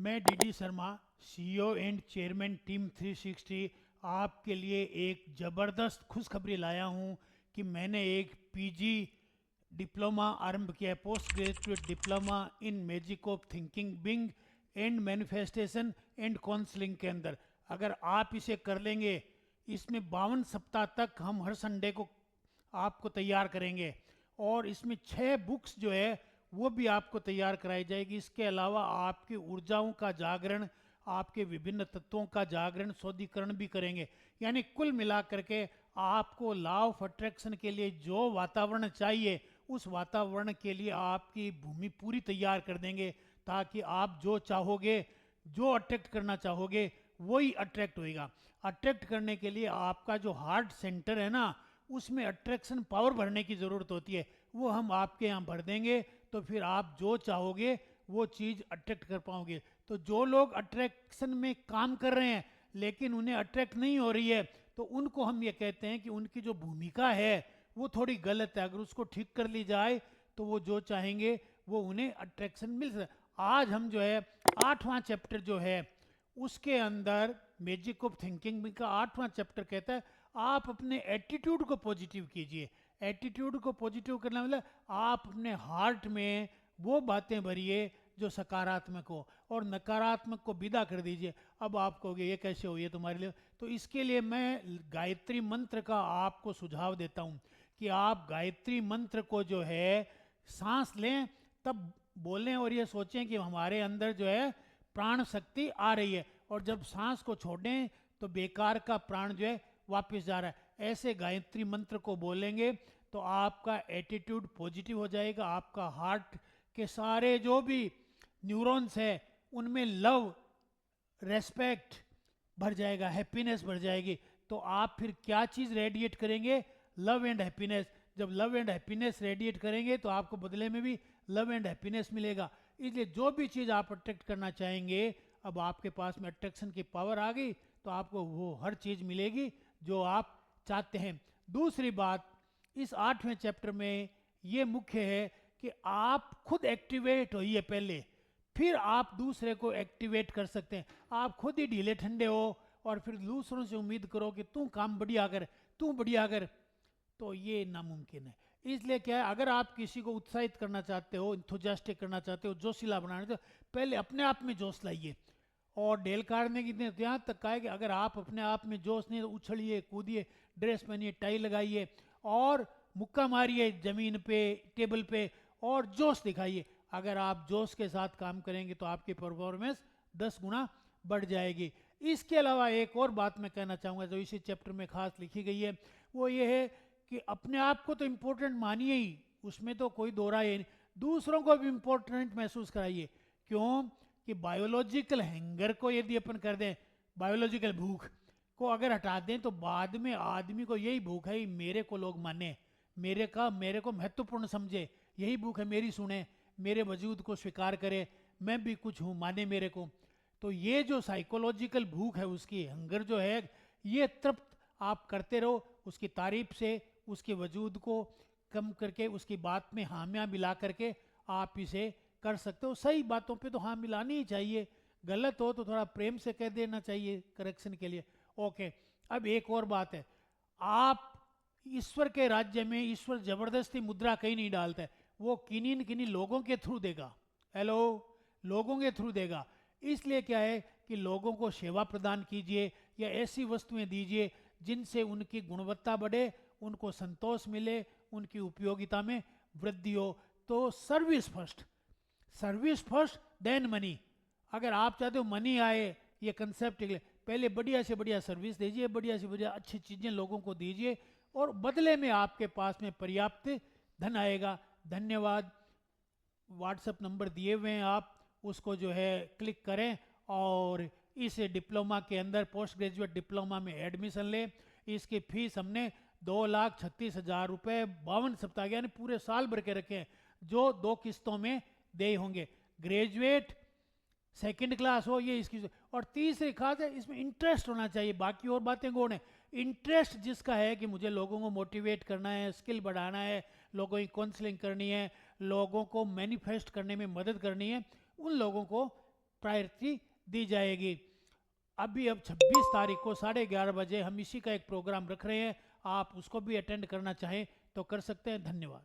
मैं DD Sharma, CEO and chairman team 360 आपके लिए एक ज़बरदस्त खुशखबरी लाया हूं कि मैंने एक पीजी डिप्लोमा आरंभ किया है, post graduate diploma in magic of thinking, being and manifestation and counselling के अंदर। अगर आप इसे कर लेंगे, इसमें 52 सप्ताह तक हम हर संडे को आपको तैयार करेंगे और इसमें 6 बुक्स जो है वो भी आपको तैयार कराई जाएगी। इसके अलावा आपकी ऊर्जाओं का जागरण, आपके विभिन्न तत्वों का जागरण, शोधीकरण भी करेंगे। यानी कुल मिलाकर के आपको लॉ ऑफ अट्रैक्शन के लिए जो वातावरण चाहिए, उस वातावरण के लिए आपकी भूमि पूरी तैयार कर देंगे, ताकि आप जो चाहोगे, जो अट्रैक्ट करना चाहोगे, वही अट्रैक्ट होएगा। अट्रैक्ट करने के लिए आपका जो हार्ट सेंटर है ना, उसमें अट्रैक्शन पावर भरने की ज़रूरत होती है, वो हम आपके यहाँ भर देंगे। तो फिर आप जो चाहोगे वो चीज़ अट्रैक्ट कर पाओगे। तो जो लोग अट्रैक्शन में काम कर रहे हैं लेकिन उन्हें अट्रैक्ट नहीं हो रही है, तो उनको हम ये कहते हैं कि उनकी जो भूमिका है वो थोड़ी गलत है। अगर उसको ठीक कर ली जाए तो वो जो चाहेंगे वो उन्हें अट्रैक्शन मिल सकता। आज हम जो है 8वां चैप्टर जो है उसके अंदर मैजिक ऑफ थिंकिंग का 8वां चैप्टर कहता है आप अपने एटीट्यूड को पॉजिटिव कीजिए। एटीट्यूड को पॉजिटिव करना मतलब आप अपने हार्ट में वो बातें भरिए जो सकारात्मक हो और नकारात्मक को विदा कर दीजिए। अब आप कहोगे ये कैसे हो, ये तुम्हारे लिए, तो इसके लिए मैं गायत्री मंत्र का आपको सुझाव देता हूँ कि आप गायत्री मंत्र को जो है सांस लें तब बोलें और ये सोचें कि हमारे अंदर जो है प्राण शक्ति आ रही है, और जब सांस को छोड़ें तो बेकार का प्राण जो है वापस जा रहा है। ऐसे गायत्री मंत्र को बोलेंगे तो आपका एटीट्यूड पॉजिटिव हो जाएगा। आपका हार्ट के सारे जो भी न्यूरॉन्स है उनमें लव, रेस्पेक्ट भर जाएगा, हैप्पीनेस भर जाएगी। तो आप फिर क्या चीज़ रेडिएट करेंगे? Love and happiness. जब लव एंड हैप्पीनेस रेडिएट करेंगे तो आपको बदले में भी लव एंड हैप्पीनेस मिलेगा। इसलिए जो भी चीज़ आप अट्रैक्ट करना चाहेंगे, अब आपके पास में अट्रैक्शन की पावर आ गई तो आपको वो हर चीज़ मिलेगी जो आप चाहते हैं। दूसरी बात, इस 8वें चैप्टर में ये मुख्य है कि आप खुद एक्टिवेट होइए पहले, फिर आप दूसरे को एक्टिवेट कर सकते हैं। आप खुद ही ढीले ठंडे हो और फिर दूसरों से उम्मीद करो कि तू काम बढ़िया कर, तू बढ़िया कर, तो ये नामुमकिन है। इसलिए क्या है, अगर आप किसी को उत्साहित करना चाहते हो, इंथुजियास्टिक करना चाहते हो, जोशीला बनाना चाहते हो, पहले अपने आप में जोश लाइए। और डेल कार्नेगी ने यहाँ तक कहा है कि अगर आप अपने आप में जोश नहीं, तो उछलिए, कूदिए, ड्रेस पहनिए, टाई लगाइए और मुक्का मारिए जमीन पे, टेबल पे, और जोश दिखाइए। अगर आप जोश के साथ काम करेंगे तो आपकी परफॉर्मेंस 10 गुना बढ़ जाएगी। इसके अलावा एक और बात मैं कहना चाहूँगा जो इसी चैप्टर में खास लिखी गई है, वो ये है कि अपने आप को तो इम्पोर्टेंट मानिए ही, उसमें तो कोई दो राय नहीं, दूसरों को भी इम्पोर्टेंट महसूस कराइए। क्यों कि बायोलॉजिकल हैंगर को यदि अपन कर दें, बायोलॉजिकल भूख को अगर हटा दें, तो बाद में आदमी को यही भूख है, मेरे को लोग माने, मेरे को महत्वपूर्ण समझे, यही भूख है, मेरी सुने, मेरे वजूद को स्वीकार करे, मैं भी कुछ हूँ, माने मेरे को। तो ये जो साइकोलॉजिकल भूख है, उसकी हंगर जो है, ये तृप्त आप करते रहो, उसकी तारीफ से उसके वजूद को कम करके, उसकी बात में हामियाँ मिला करके आप इसे कर सकते हो। सही बातों पे तो हाँ मिलानी ही चाहिए, गलत हो तो थोड़ा प्रेम से कह देना चाहिए करेक्शन के लिए। ओके, अब एक और बात है, आप ईश्वर के राज्य में ईश्वर जबरदस्ती मुद्रा कहीं नहीं डालता है, वो किन्हीं किन्हीं लोगों के थ्रू देगा। हेलो, लोगों के थ्रू देगा। इसलिए क्या है कि लोगों को सेवा प्रदान कीजिए या ऐसी वस्तुएं दीजिए जिनसे उनकी गुणवत्ता बढ़े, उनको संतोष मिले, उनकी उपयोगिता में वृद्धि हो। तो service first, service first then money. अगर आप चाहते हो मनी आए, ये कंसेप्ट पहले बढ़िया से बढ़िया सर्विस दीजिए, बढ़िया से बढ़िया अच्छी चीज़ें लोगों को दीजिए, और बदले में आपके पास में पर्याप्त धन आएगा। धन्यवाद। व्हाट्सएप नंबर दिए हुए हैं, आप उसको जो है क्लिक करें और इस डिप्लोमा के अंदर, पोस्ट ग्रेजुएट डिप्लोमा में एडमिशन लें। इसकी फीस हमने 2,36,000 रुपये 52 सप्ताह यानी पूरे साल भर के रखे हैं, जो 2 किस्तों में दे होंगे। ग्रेजुएट, सेकंड क्लास हो, ये इसकी। और तीसरी खास है, इसमें इंटरेस्ट होना चाहिए। बाकी और बातें गौण है, इंटरेस्ट जिसका है कि मुझे लोगों को मोटिवेट करना है, स्किल बढ़ाना है, लोगों की काउंसलिंग करनी है, लोगों को मैनिफेस्ट करने में मदद करनी है, उन लोगों को प्रायोरिटी दी जाएगी। अब 26 तारीख को 11:30 बजे हम इसी का एक प्रोग्राम रख रहे हैं, आप उसको भी अटेंड करना चाहें तो कर सकते हैं। धन्यवाद।